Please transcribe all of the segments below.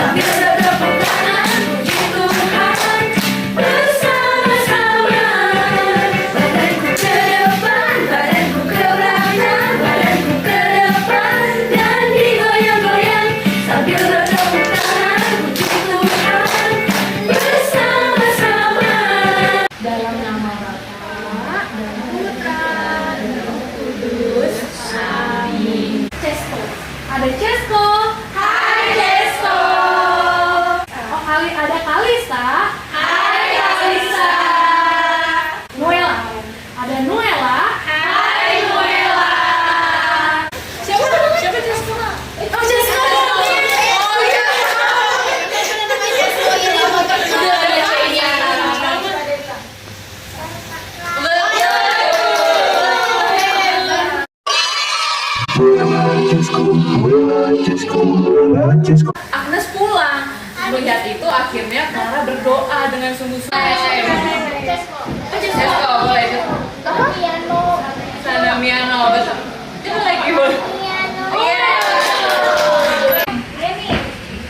sambil bertepuk tangan puji Tuhan bersama-sama. Badanku ke depan, badanku ke belakang, badanku ke depan dan digoyang-goyang sambil bertepuk tangan puji Tuhan bersama-sama. Dalam nama Bapa dan Putra dan Roh Kudus. Amin. Cesko. Ada Cesko. Hai Cesko. Oh, ada Kalista. Hai Kalista. Noela. Ada Noela. Hai Noela. Siapa Cesko? Oh, Cesko. Oh iya. Cesko ini motor sudah ada ceweknya. Agnes pulang. Melihat itu akhirnya Clara berdoa dengan sungguh-sungguh. Cesko boleh itu. Sana Miano betul. Itu lagi boleh. Iya.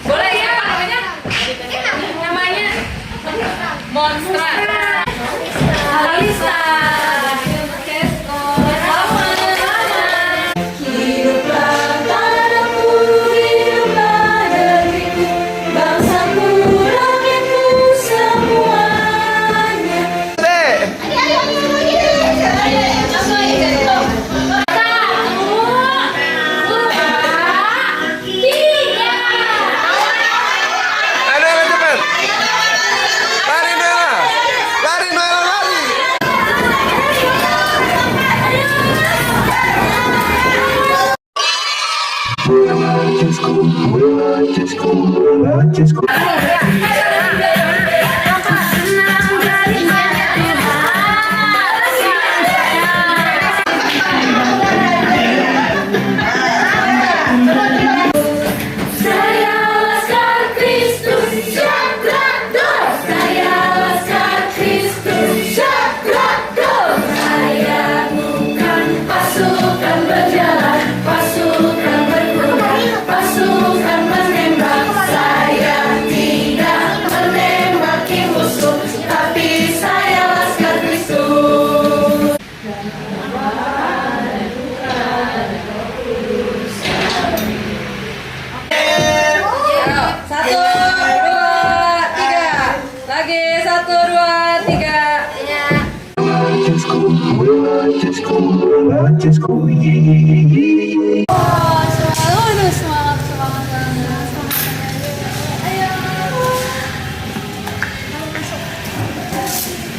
Boleh ya namanya? Namanya Monstra. Alisa. Cesko. Hiduplah tanahku, hiduplah negeriku, bangsaku, rakyatku semuanya. Ada yang cepat. Lari Noela. Lari Noela lari. Saya Laskar Kristus Jagrado. Saya Laskar Kristus Jagrado. Saya bukan pasukan berjalan, pasukan berkuda, pasukan menembak. Saya tidak menembaki musuh, tapi saya Laskar Kristus. Satu, dua, tiga. Lagi, satu, dua, tiga. Selalu semangat. Ayo.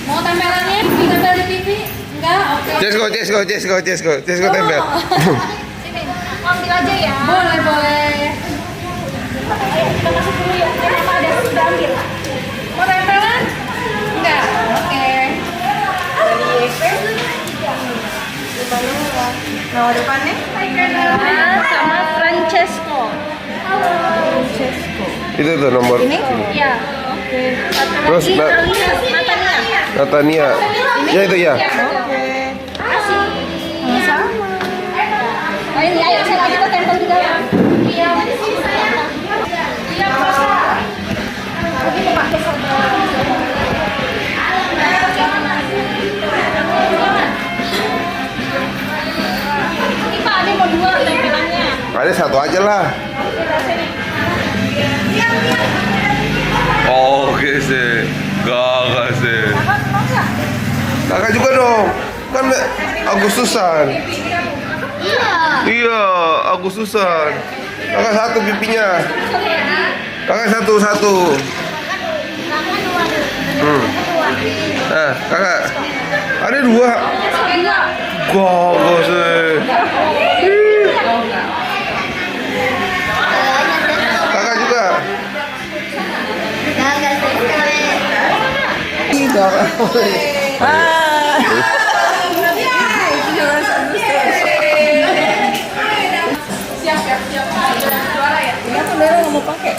Mau tempelannya? Ditempel di TV? Enggak? Oke. Cesko tempel. Sini, ambil aja ya. Boleh. Ayo, kita masuk dulu ya. Kenapa ada sudah ambil? Mau tempelan? Enggak. Oke. Nama depannya? Sama Francesco. Itu tuh nomor. Iya. Oke. Terus Natania. Ya itu ya. Oh ini ayo kita tempel di dalam. Iya. Iya, Rosa. Begitu Pak. Ini Pak ada mau dua tempelannya. Ada satu aja lah. Oke sih. Gak sih. Kakak juga dong. Kan Agustusan. Iya, Agustusan. Kakak satu pipinya. Kakak satu. Kakak. Ada dua. Gak sih. Kakak juga. Siap. Juara ya? Ini aku Bella nggak mau pakai.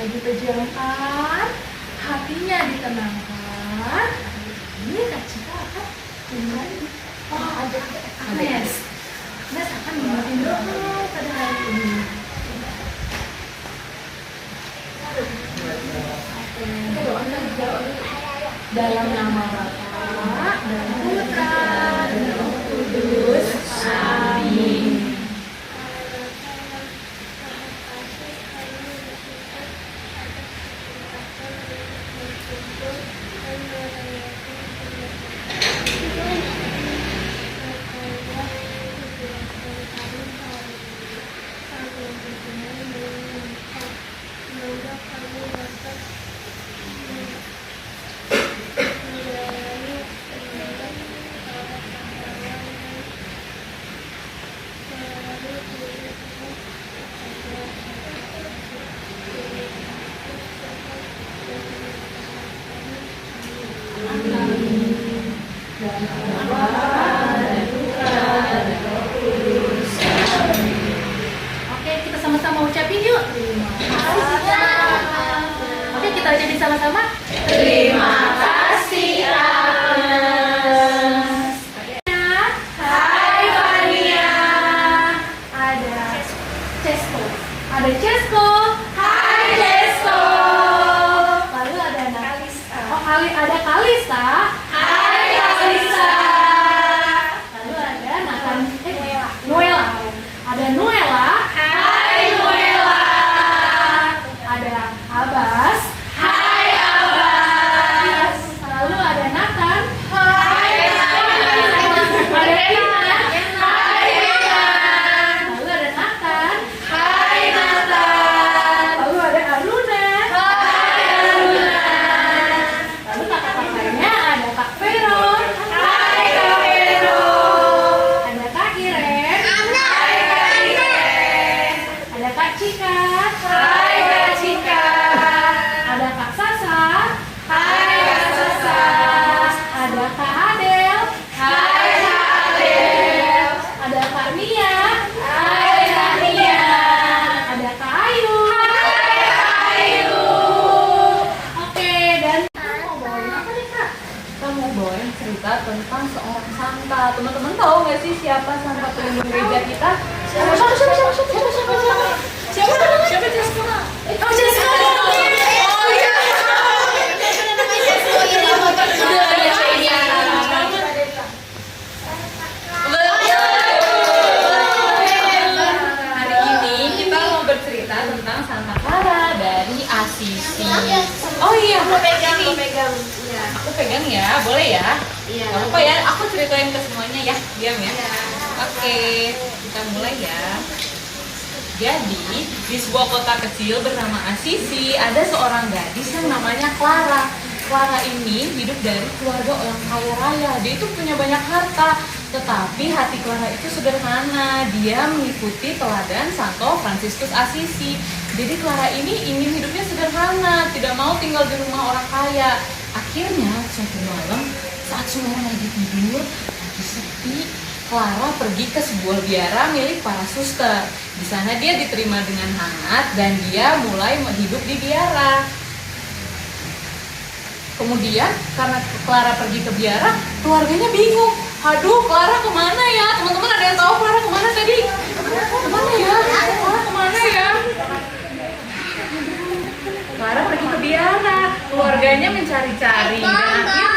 jiwanya dipejamkan, hatinya ditenangkan. Ini Kak Cika akan kembali. Oh, ada Agnes. Agnes akan memimpin doa pada hari ini. Dalam nama Bapa dan Putra dan Roh Kudus. Amin. Oke, kita sama-sama ucapin yuk. Oke, kita ucapin sama-sama. Terima kasih, Agnes. Hai, Fania. Ada Cesko. Ada Cesko. Hai, Cesko. Lalu ada Kalista. Oh, ada Kalista. Hai, Kalista. Lalu ada Noela. Ada Noela. Hai, Noela. Ada Abbas. Hai, Abbas. Lalu ada Nathan. Hai, Nathan. Ada Tina. Hai, Tina. Lalu ada Nathan. Hai, Nathan. Lalu ada Aruna. Hai, Aruna. Lalu kakak-kakaknya ada Kak Vero. Hai, Kak Vero. Ada Kak Iren. Hai, Kak Iren. Ada Kak Cika. Hai, Kak Cika. Ada Kak Sasa. Hai, Kak Sasa. Ada Kak Adel. Hai, Kak Adel. Ada Kak Nia. Hai, Kak Nia. Ada Kak Ayu. Hai, Kak Ayu. Oke, dan kamu mau bawain apa nih, Kak? Kita mau bawain cerita tentang seorang santa. Teman-teman tahu nggak sih siapa santa pelindung gereja kita? Siapa? Oh, Jessica. Oh iya. Sudah ada Chenya. Hari ini kita mau bercerita tentang Santa Clara dari Assisi. Oh iya, aku pegang. Iya. Aku pegang ya, boleh ya? Iya. Gak apa ya, aku ceritain ke semuanya ya, diam ya. Oke, kita mulai ya. Jadi, di sebuah kota kecil bernama Assisi, ada seorang gadis yang namanya Clara. Clara ini hidup dari keluarga orang kaya raya. Dia itu punya banyak harta, tetapi hati Clara itu sederhana. Dia mengikuti teladan Santo Fransiskus Assisi. Jadi Clara ini ingin hidupnya sederhana, tidak mau tinggal di rumah orang kaya. Akhirnya, suatu malam, saat semua orang lagi tidur, lagi sepi, Clara pergi ke sebuah biara milik para suster. Di sana dia diterima dengan hangat dan dia mulai hidup di biara. Kemudian karena Clara pergi ke biara, keluarganya bingung. Aduh, Clara kemana ya? Teman-teman ada yang tahu Clara kemana tadi? Kemana ya? Clara kemana ya? Clara pergi ke biara. Keluarganya mencari-cari dan akhirnya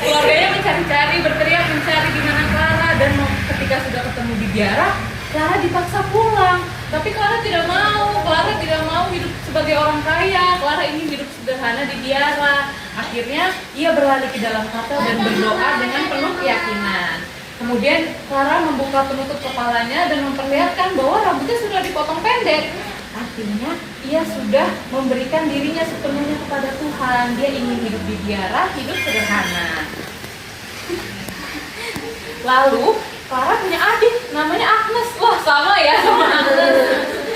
keluarganya mencari-cari, berteriak mencari di mana Clara, dan ketika sudah ketemu di biara, Clara dipaksa pulang. Tapi Clara tidak mau. Clara tidak mau hidup sebagai orang kaya. Clara ingin hidup sederhana di biara. Akhirnya ia berlari ke dalam kapel dan berdoa dengan penuh keyakinan. Kemudian Clara membuka penutup kepalanya dan memperlihatkan bahwa rambutnya sudah dipotong pendek. Artinya ia sudah memberikan dirinya sepenuhnya kepada Tuhan. Dia ingin hidup di biara, hidup sederhana. Lalu Clara punya adik namanya Agnes. Wah, sama ya sama Agnes.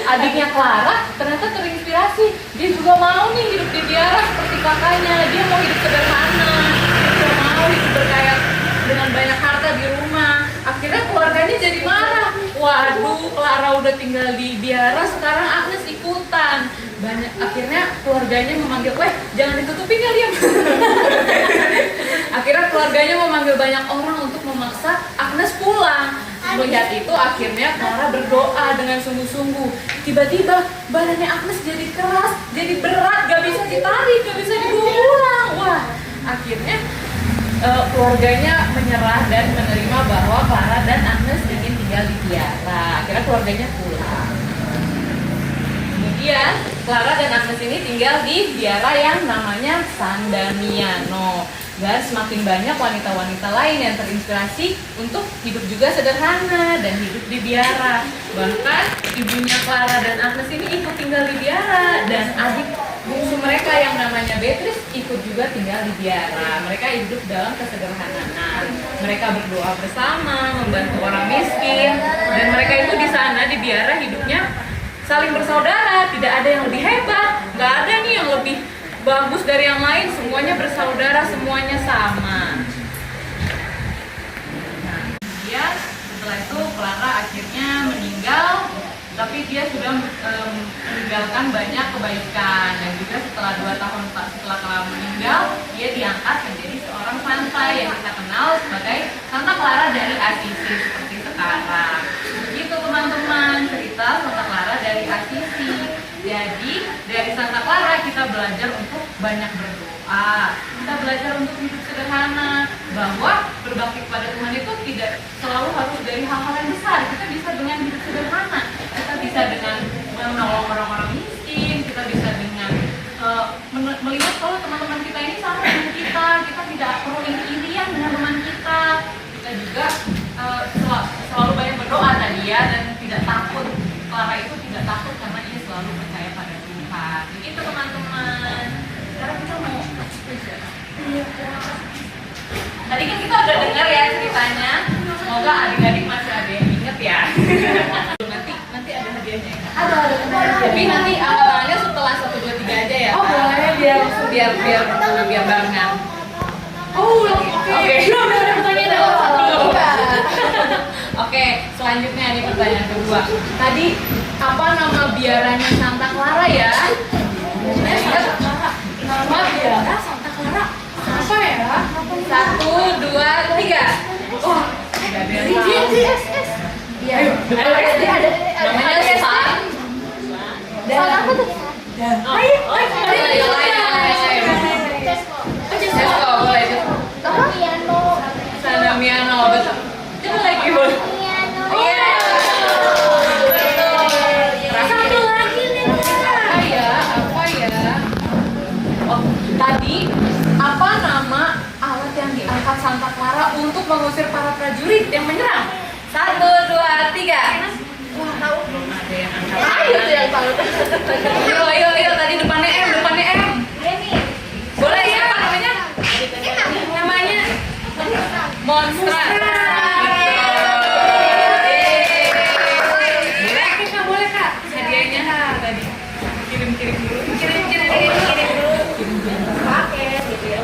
Adiknya Clara ternyata terinspirasi. Dia juga mau nih hidup di biara seperti kakaknya. Dia mau hidup sederhana. Dia mau hidup berkaya dengan banyak harta di rumah. Akhirnya keluarganya jadi marah. Wah, aduh Clara udah tinggal di biara, sekarang Agnes ikutan. Akhirnya keluarganya memanggil, jangan ditutupin ya Liam. Akhirnya keluarganya memanggil banyak orang untuk memaksa Agnes pulang. Melihat itu akhirnya Clara berdoa dengan sungguh-sungguh. Tiba-tiba badannya Agnes jadi keras, jadi berat, gak bisa ditarik, gak bisa dibawa pulang. Wah, akhirnya keluarganya menyerah dan menerima bahwa Clara dan Agnes ingin tinggal di biara. Akhirnya keluarganya pulang. Kemudian Clara dan Agnes ini tinggal di biara yang namanya San Damiano. Dan semakin banyak wanita-wanita lain yang terinspirasi untuk hidup juga sederhana dan hidup di biara. Bahkan ibunya Clara dan Agnes ini ikut tinggal di biara, dan adik bungsu mereka yang namanya Beatrice ikut juga tinggal di biara. Mereka hidup dalam kesederhanaan. Mereka berdoa bersama, membantu orang miskin, dan mereka itu di sana di biara hidupnya saling bersaudara. Tidak ada yang lebih hebat, nggak ada nih yang lebih bagus dari yang lain, semuanya bersaudara, semuanya sama. Nah, kemudian setelah itu Clara akhirnya meninggal, tapi dia sudah meninggalkan banyak kebaikan. Dan juga setelah 2 tahun setelah Clara meninggal, dia diangkat menjadi seorang santa yang kita kenal sebagai Santa Clara dari Assisi seperti sekarang. Begitu teman-teman, cerita Santa Clara dari Assisi. Jadi dari Santa Clara kita belajar untuk banyak berdoa, kita belajar untuk hidup sederhana, bahwa berbakti kepada Tuhan itu tidak selalu harus dari hal-hal yang besar. Kita bisa dengan hidup sederhana, kita bisa dengan menolong orang-orang miskin, kita bisa dengan melihat kalau teman-teman kita ini sama dengan kita tidak perlu iri-irian dengan teman kita. Kita juga selalu banyak berdoa tadi ya, dan tidak takut. Clara itu tidak takut karena ia selalu percaya pada Tuhan. Begitu teman-teman. Sekarang kita mau tadi kan kita udah dengar ya ceritanya. Semoga adik-adik masih ada yang inget ya. nanti ada hadiahnya. Ada. Tapi nanti angkat tangannya setelah 1, 2, 3 aja ya. Oh boleh, biar barengan. Oh oke. Oke, selanjutnya nih pertanyaan kedua. Tadi apa nama biaranya Santa Clara ya? Nama biara Santa Clara apa ya? 1, 2, 3. Oh, nggak ada yang tahu. Iya. Namanya San. Dan apa tuh? Ayo. Cesko, boleh. San Damiano, betul. Coba lagi boleh. Iya. Satu lagi nih. Apa ya? Oh, tadi apa nama alat yang diangkat Santa Clara untuk mengusir para prajurit yang menyerang? 1, 2, 3. Wah, tahu belum ada yang angkat. Ayo tuh yang tahu. Ayo, tadi depannya M. Boleh ya, apa namanya? Namanya Monstra. Boleh kak. Hadiahnya tadi. Kirim dulu. Paket gitu ya.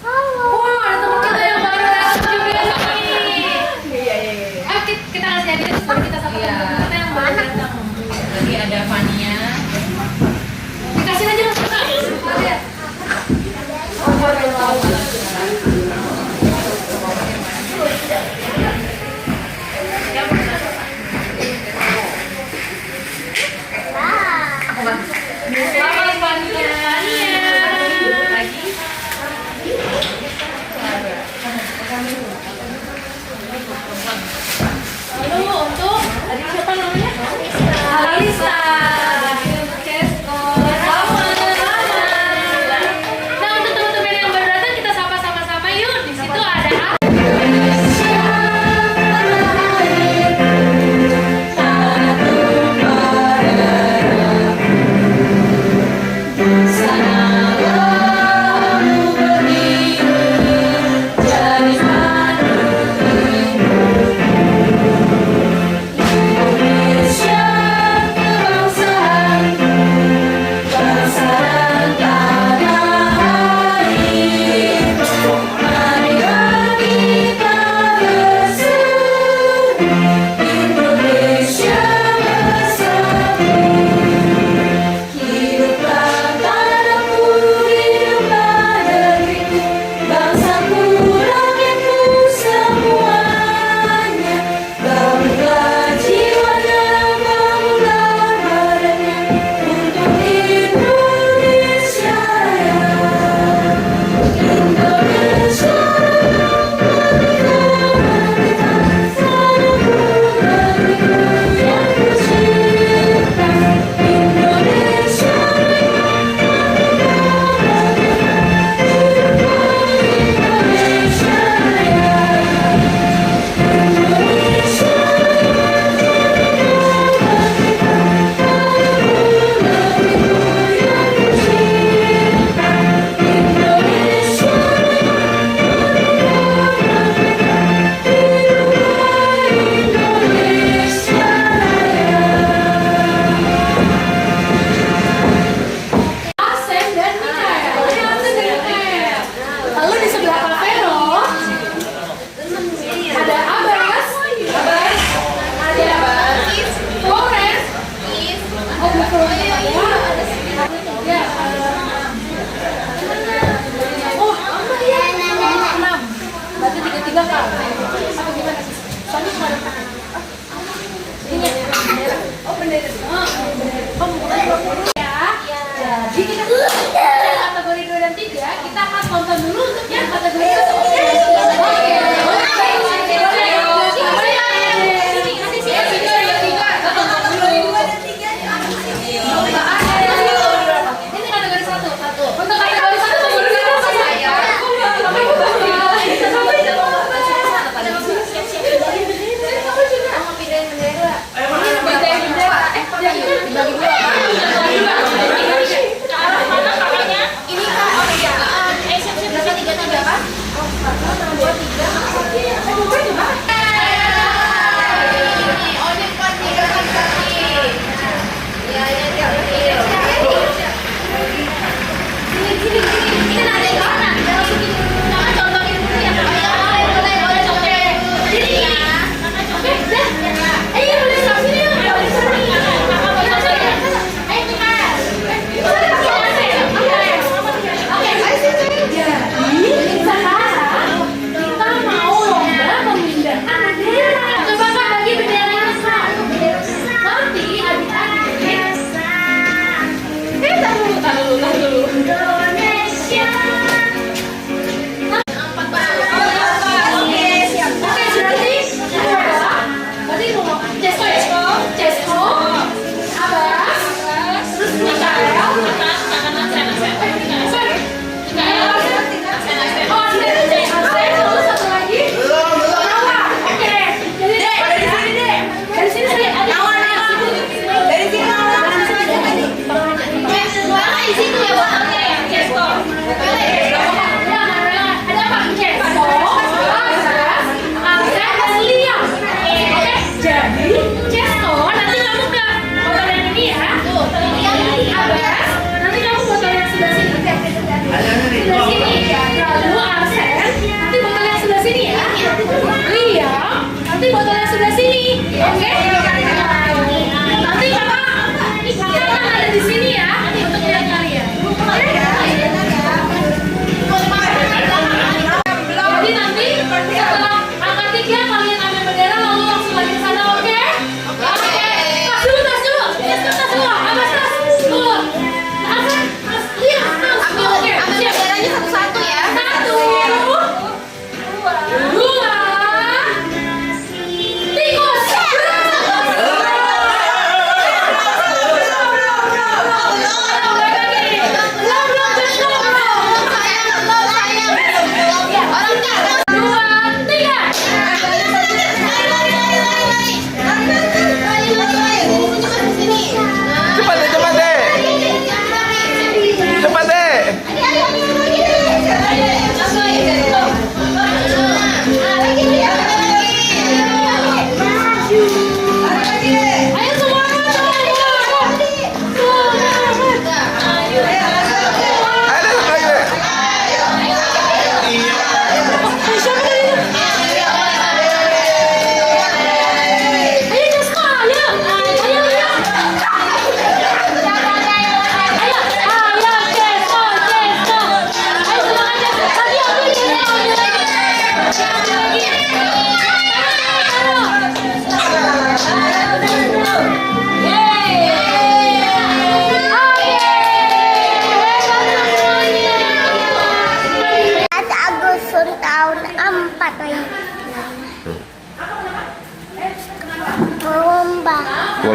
Halo. Wow, ada teman kita yang baru datang juga nih. Iya. Ayo kita kasih hadiah terus kita satu kita yang baru datang. Tadi ada Fania.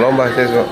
lomba besok.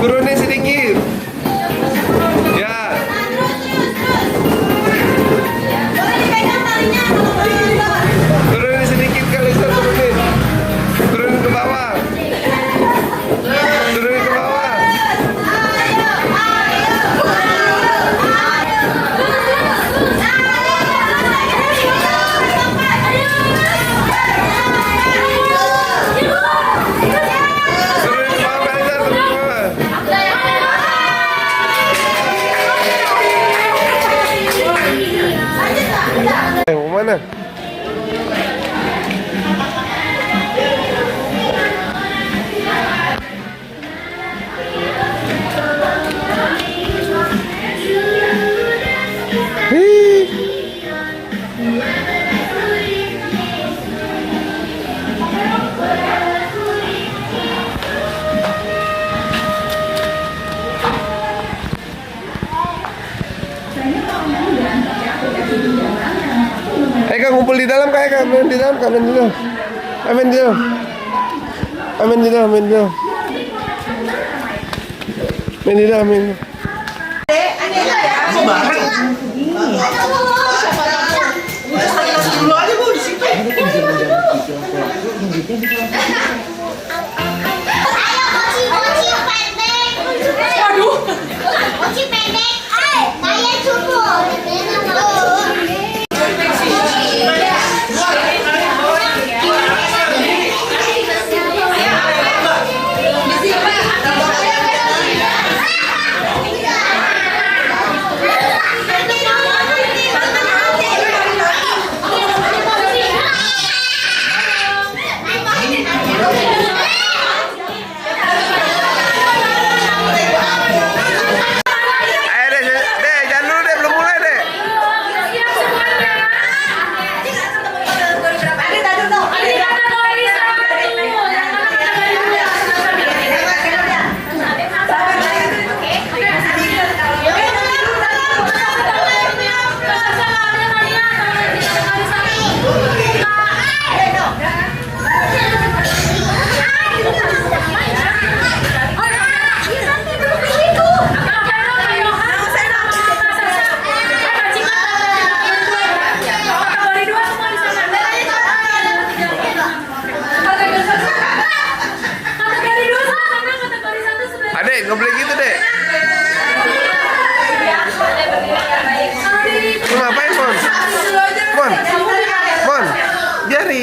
Turunin sedikit. Ya. Turunin sedikit kalau bisa turunin. Turunin ke bawah. Turunin ke bawah. Mau mana? Eka ngumpul di dalam kak Eka, main di dalam kak, main di dalam. Main di dalam. Main di dalam, main di dalam. Main di dalam, main. Dulu aja Bu di situ. Ayo, mochi pendek. Waduh. Mochi pendek. Saya cukup.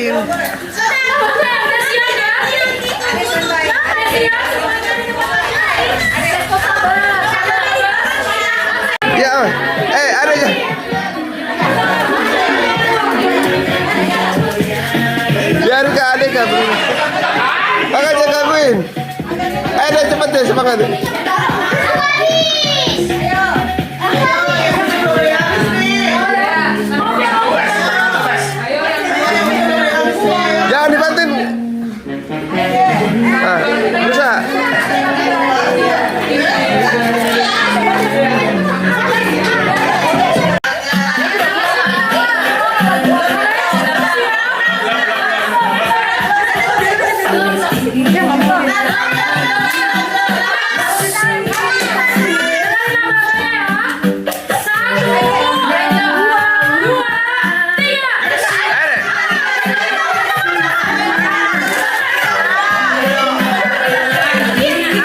pegangin. Ya, ada aja. Biar ke adik kan. Kakak jangan gangguin. Ada cepet deh semangat. Jangan dibanting. Ah, bisa.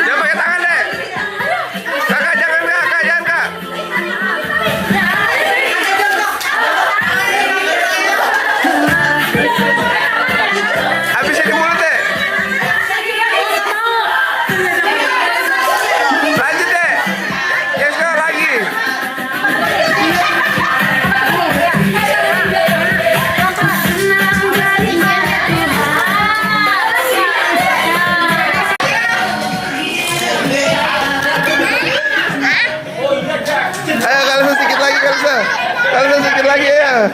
Jangan pakai tangan deh. Kakak jangan kak, jangan kak. Habisin di mulut deh. Lanjut deh. Ya sekarang lagi. Ayo kalau sedikit lagi kalau sedikit lagi ya.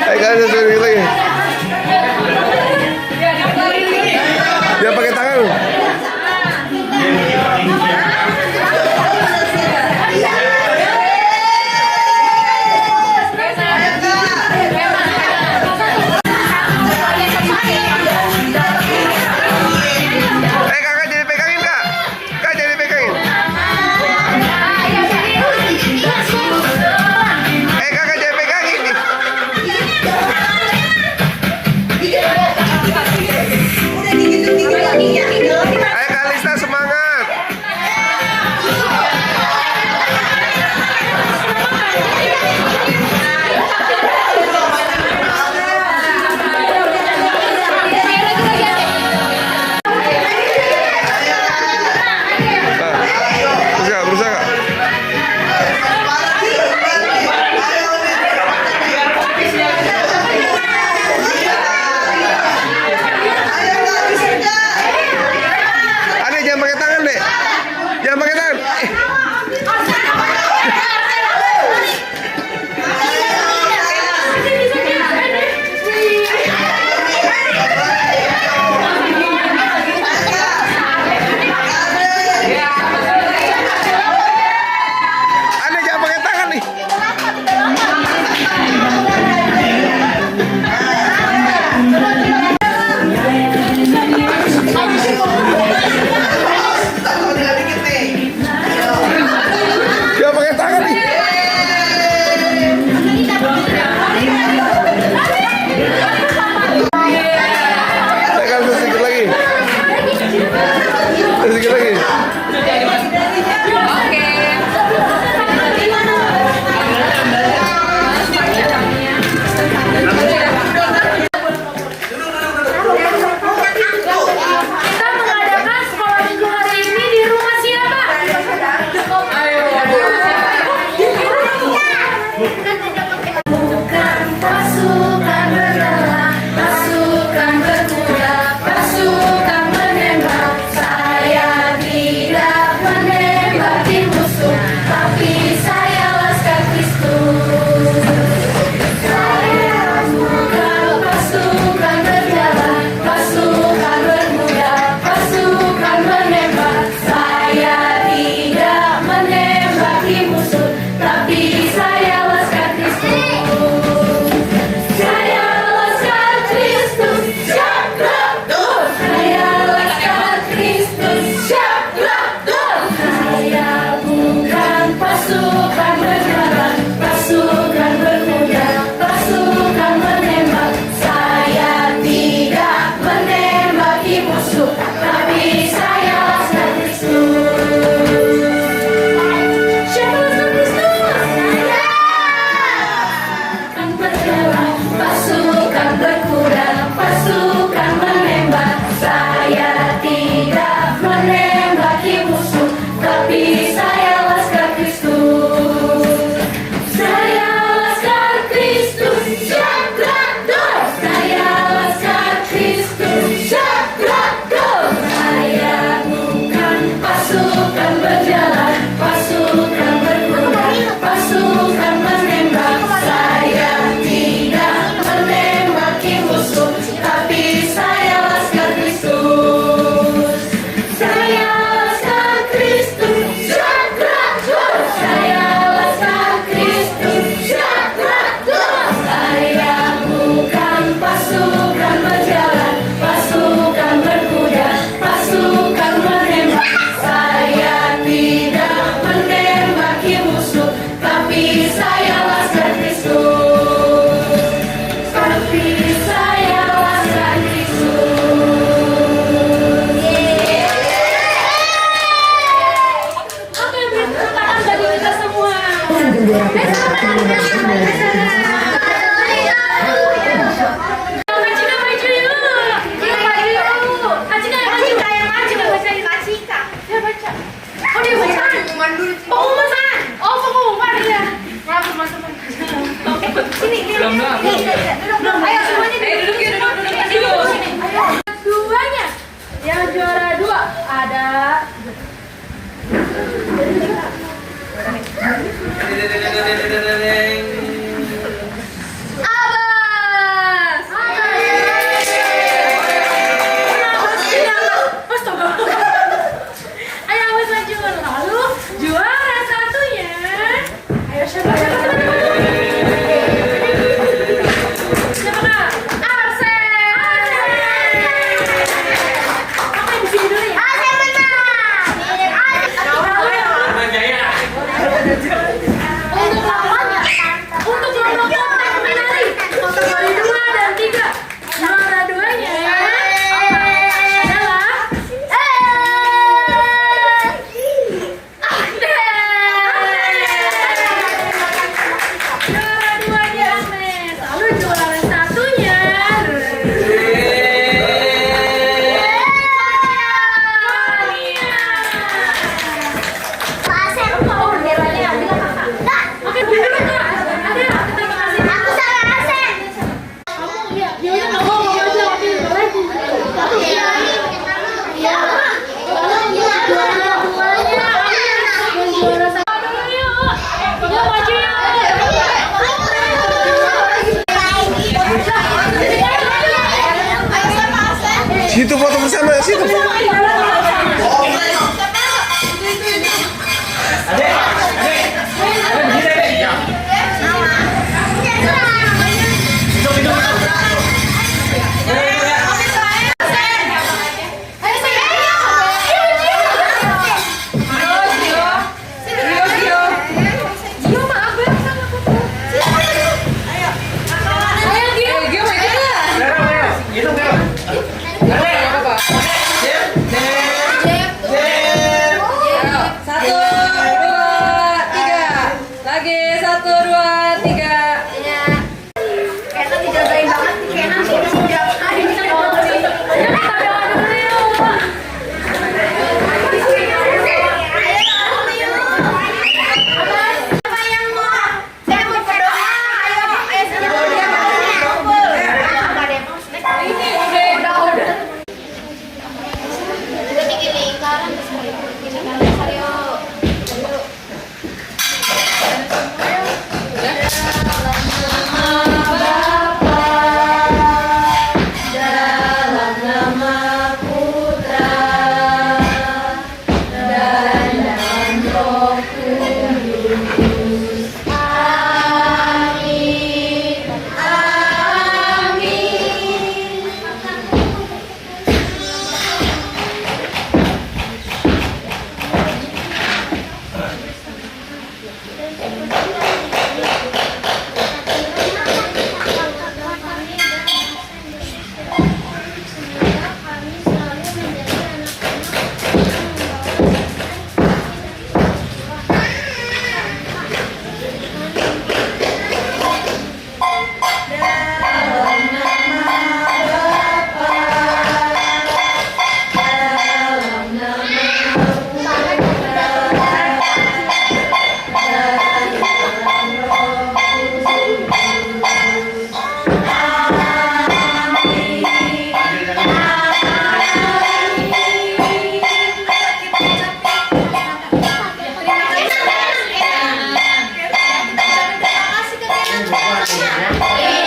Ayo kalau sedikit lagi. Dia pakai tangan. Kakak jadi pegangin kak. Kak jadi pegangin. Kakak jadi pegangin nih. Ayo semuanya duduk yuk. Duanya. Yang juara 2 ada Abbas. Ayo Abbas maju. Lalu juara satunya. Ayo siapa? Siapa kak? Arsen. Apa yang di sini dulu ya? Arsen menang. Untuk lawannya, untuk lomba konten menari kategori 2 dan 3, juara 2-nya adalah juara 2-nya Agnes. Lalu juara satunya Oke, dulu kak. Ada, terima kasih. Aku salah Arsen. Kamu iya, dia udah nggak mau aja tapi lagi. Iya. Iya. Juara duanya. Juara satu dulu yuk. Yuk maju yuk. Situ foto bersama situ. Satu, dua, tiga. Lagi 1, 2, 3. Kayaknya dijagain banget nih, kayaknya nanti setiap hari kita doa dulu yuk. Kita doa dulu yuk. Apa yang mau? Saya mau berdoa. Ayo, apa deh? Ini udah. Kita bikin lingkaran terus bikin lingkaran yuk. Terima kasih ke